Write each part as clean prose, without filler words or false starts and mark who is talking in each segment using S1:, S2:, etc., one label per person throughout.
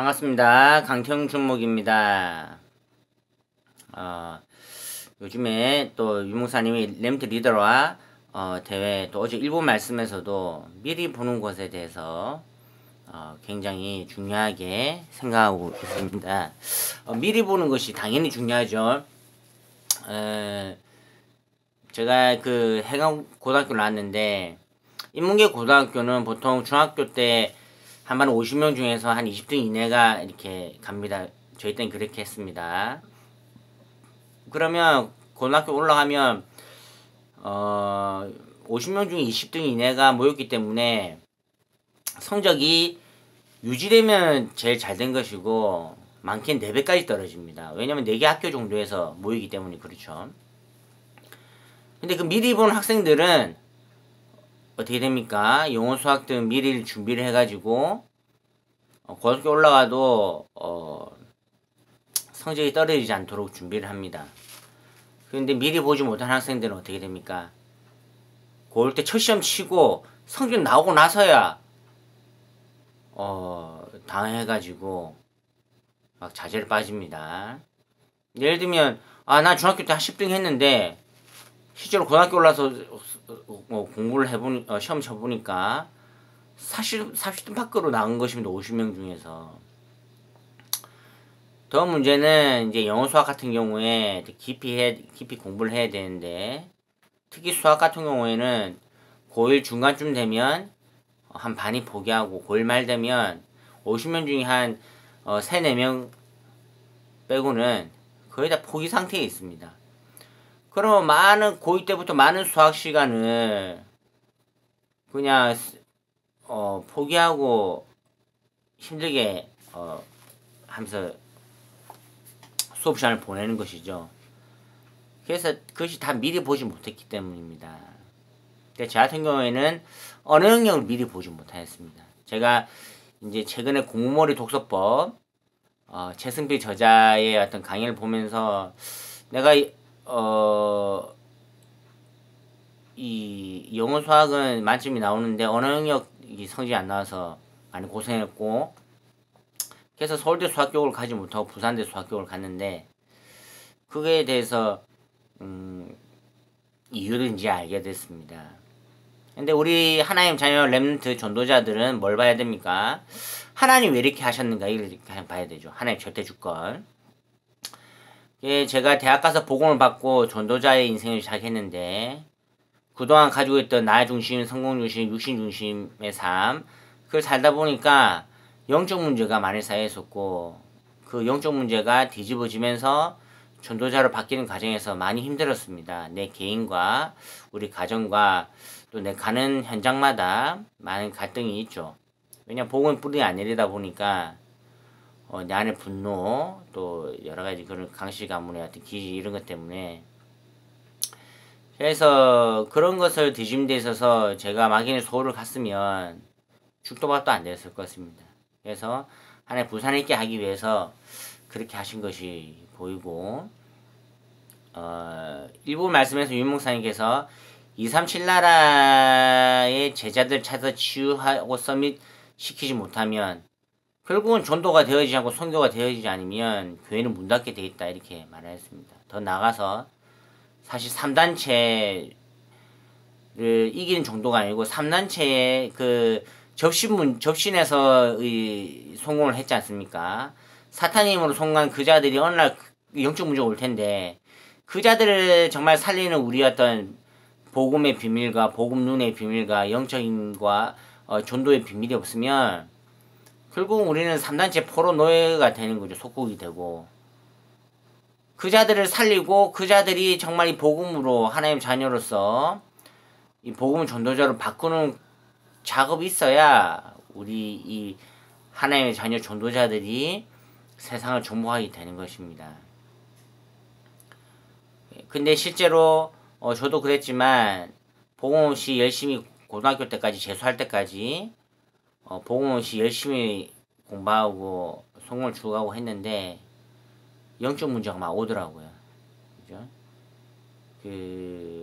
S1: 반갑습니다. 강태웅준목입니다. 요즘에 또 유목사님이 램트 리더와 대회 또 어제 일본 말씀에서도 미리 보는 것에 대해서 굉장히 중요하게 생각하고 있습니다. 미리 보는 것이 당연히 중요하죠. 제가 그 해강 고등학교 나왔는데 인문계 고등학교는 보통 중학교 때 한 반 50명 중에서 한 20등 이내가 이렇게 갑니다. 저희 때는 그렇게 했습니다. 그러면 고등학교 올라가면 50명 중에 20등 이내가 모였기 때문에 성적이 유지되면 제일 잘 된 것이고 많게는 4배까지 떨어집니다. 왜냐면 4개 학교 정도에서 모이기 때문에 그렇죠. 근데 그 미리 본 학생들은 어떻게 됩니까? 영어 수학 등 미리 준비를 해가지고 고등학교 올라가도 성적이 떨어지지 않도록 준비를 합니다. 그런데 미리 보지 못한 학생들은 어떻게 됩니까? 고1 때 첫 시험 치고 성적 나오고 나서야 당해가지고 막 자제를 빠집니다. 예를 들면 나 중학교 때 한 10등 했는데 실제로 고등학교 올라서 공부를 해보니 시험 쳐보니까 40등 밖으로 나온 것입니다. 50명 중에서. 더 문제는 이제 영어 수학 같은 경우에 깊이 공부를 해야 되는데 특히 수학 같은 경우에는 고1 중간쯤 되면 한 반이 포기하고 고1 말 되면 50명 중에 한 3, 4명 빼고는 거의 다 포기 상태에 있습니다. 그럼 고2 때부터 많은 수학 시간을 그냥 포기하고 힘들게 하면서 수업 시간을 보내는 것이죠. 그래서 그것이 다 미리 보지 못했기 때문입니다. 제 같은 경우에는 언어 영역을 미리 보지 못하였습니다. 제가 이제 최근에 공부머리 독서법 최승필 저자의 어떤 강의를 보면서 내가 이 영어 수학은 만점이 나오는데 언어 영역이 성적이 안 나와서 많이 고생했고 그래서 서울대 수학교육을 가지 못하고 부산대 수학교육을 갔는데 그거에 대해서 이유를 이제 알게 됐습니다. 근데 우리 하나님 자녀 렘넌트 전도자들은 뭘 봐야 됩니까? 하나님 왜 이렇게 하셨는가 이걸 그냥 봐야 되죠. 하나님 절대 주권. 제가 대학 가서 복음을 받고 전도자의 인생을 시작했는데 그동안 가지고 있던 나 중심, 성공 중심, 육신 중심의 삶 그걸 살다 보니까 영적 문제가 많이 쌓여있었고 그 영적 문제가 뒤집어지면서 전도자로 바뀌는 과정에서 많이 힘들었습니다. 내 개인과 우리 가정과 또 내 가는 현장마다 많은 갈등이 있죠. 왜냐면 복음의 뿌리 안 내리다 보니까 내 안에 분노 또 여러가지 그런 강시 가문의 어떤 기지 이런 것 때문에 그래서 그런 것을 뒤집는 데 있어서 제가 막연히 서울을 갔으면 죽도 밥도 안 됐을 것입니다. 그래서 하나님 부산에 있게 하기 위해서 그렇게 하신 것이 보이고 일본 말씀에서 윤 목사님께서 237 나라의 제자들 찾아 치유하고 서밋 시키지 못하면 결국은 전도가 되어지지 않고 선교가 되어지지 않으면 교회는 문 닫게 돼 있다 이렇게 말했습니다. 더 나아가서 사실 3단체를 이기는 정도가 아니고 3단체의 그 접신에서 성공을 했지 않습니까? 사탄의 힘으로 성공한 그 자들이 어느 날 영적 문제가 올 텐데 그 자들을 정말 살리는 우리 어떤 복음의 비밀과 복음 눈의 비밀과 영적인과 전도의 비밀이 없으면 결국 우리는 3단체 포로 노예가 되는 거죠. 속국이 되고 그 자들을 살리고 그 자들이 정말 이 복음으로 하나님 자녀로서 이 복음 전도자로 바꾸는 작업이 있어야 우리 이 하나님의 자녀 전도자들이 세상을 정복하게 되는 것입니다. 근데 실제로 저도 그랬지만 복음 없이 열심히 고등학교 때까지 재수할 때까지 복음 없이 열심히 공부하고 성공을 추구하고 했는데 영적 문제가 막 오더라고요. 그죠?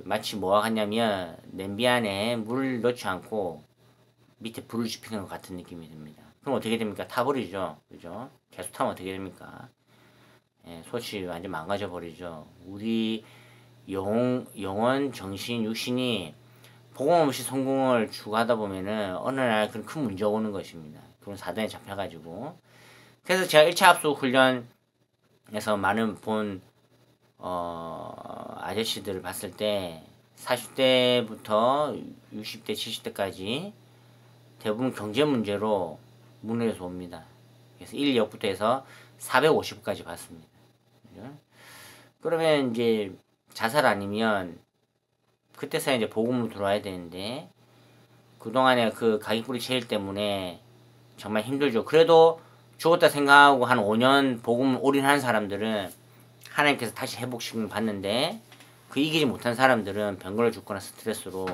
S1: 마치 뭐가 같냐면 냄비 안에 물을 넣지 않고 밑에 불을 지피는 것 같은 느낌이 듭니다. 그럼 어떻게 됩니까? 타버리죠. 그죠? 계속 타면 어떻게 됩니까? 예, 소치 완전 망가져 버리죠. 우리 영혼, 정신, 육신이 복음 없이 성공을 추구하다 보면은 어느 날 그런 큰 문제가 오는 것입니다. 그런 사단에 잡혀가지고. 그래서 제가 1차 합숙 훈련에서 많은 아저씨들을 봤을 때 40대부터 60대, 70대까지 대부분 경제 문제로 문의해서 옵니다. 그래서 1역부터 해서 450까지 봤습니다. 그죠? 그러면 이제 자살 아니면 그때서야 이제 복음으로 들어와야 되는데 그동안에 그 가기뿌리 체일 때문에 정말 힘들죠. 그래도 죽었다 생각하고 한 5년 복음 올인한 사람들은 하나님께서 다시 회복시킴을 받는데 그 이기지 못한 사람들은 병걸을 죽거나 스트레스로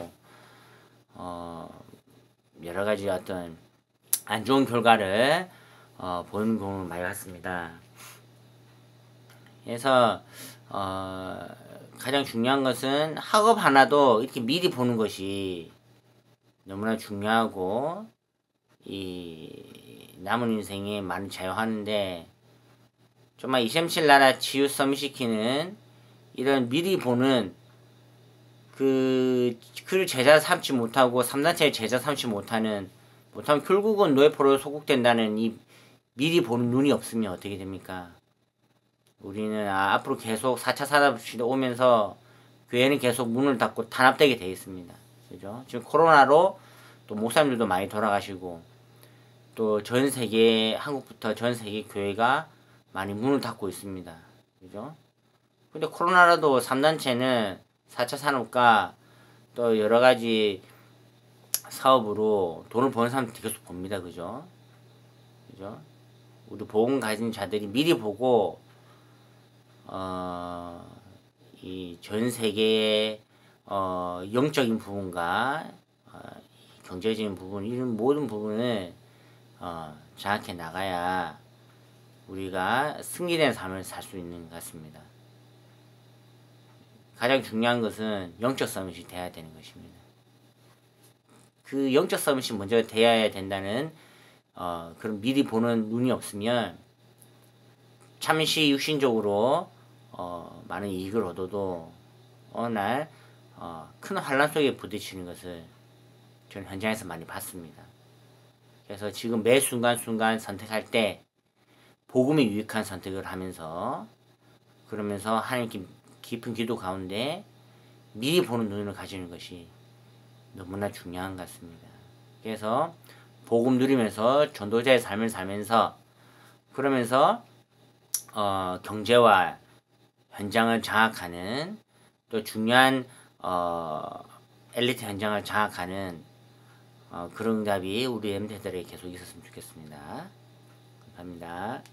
S1: 여러 가지 어떤 안 좋은 결과를 보는 경우를 많이 봤습니다. 그래서 가장 중요한 것은 학업 하나도 이렇게 미리 보는 것이 너무나 중요하고 이 남은 인생에 많이 자유하는데 정말 237 나라 치유 서밋시키는 이런 미리 보는 그를 제자 삼지 못하고 3단체를 제자 삼지 못하면 결국은 노예포로 소국된다는 이 미리 보는 눈이 없으면 어떻게 됩니까? 우리는 앞으로 계속 4차 산업시대 오면서 교회는 계속 문을 닫고 탄압되게 되어 있습니다. 그죠? 지금 코로나로 또 목사님들도 많이 돌아가시고 또 전 세계 한국부터 전 세계 교회가 많이 문을 닫고 있습니다. 그죠? 근데 코로나라도 3단체는 4차 산업과 또 여러 가지 사업으로 돈을 버는 사람들 계속 봅니다. 그죠? 그죠? 우리 복음 가진 자들이 미리 보고 이 전 세계의 영적인 부분과 경제적인 부분 이런 모든 부분을 장악해 나가야 우리가 승리된 삶을 살 수 있는 것 같습니다. 가장 중요한 것은 영적 서밋이 돼야 되는 것입니다. 그 영적 서밋이 먼저 돼야 된다는 그런 미리 보는 눈이 없으면 잠시 육신적으로 많은 이익을 얻어도 어느 날 큰 환란 속에 부딪히는 것을 저는 현장에서 많이 봤습니다. 그래서 지금 매 순간순간 선택할 때 복음에 유익한 선택을 하면서 그러면서 하나님께 깊은 기도 가운데 미리 보는 눈을 가지는 것이 너무나 중요한 것 같습니다. 그래서 복음 누리면서 전도자의 삶을 살면서 그러면서 경제와 현장을 장악하는 또 중요한 엘리트 현장을 장악하는 그런 응답이 우리 엠대들에게 계속 있었으면 좋겠습니다. 감사합니다.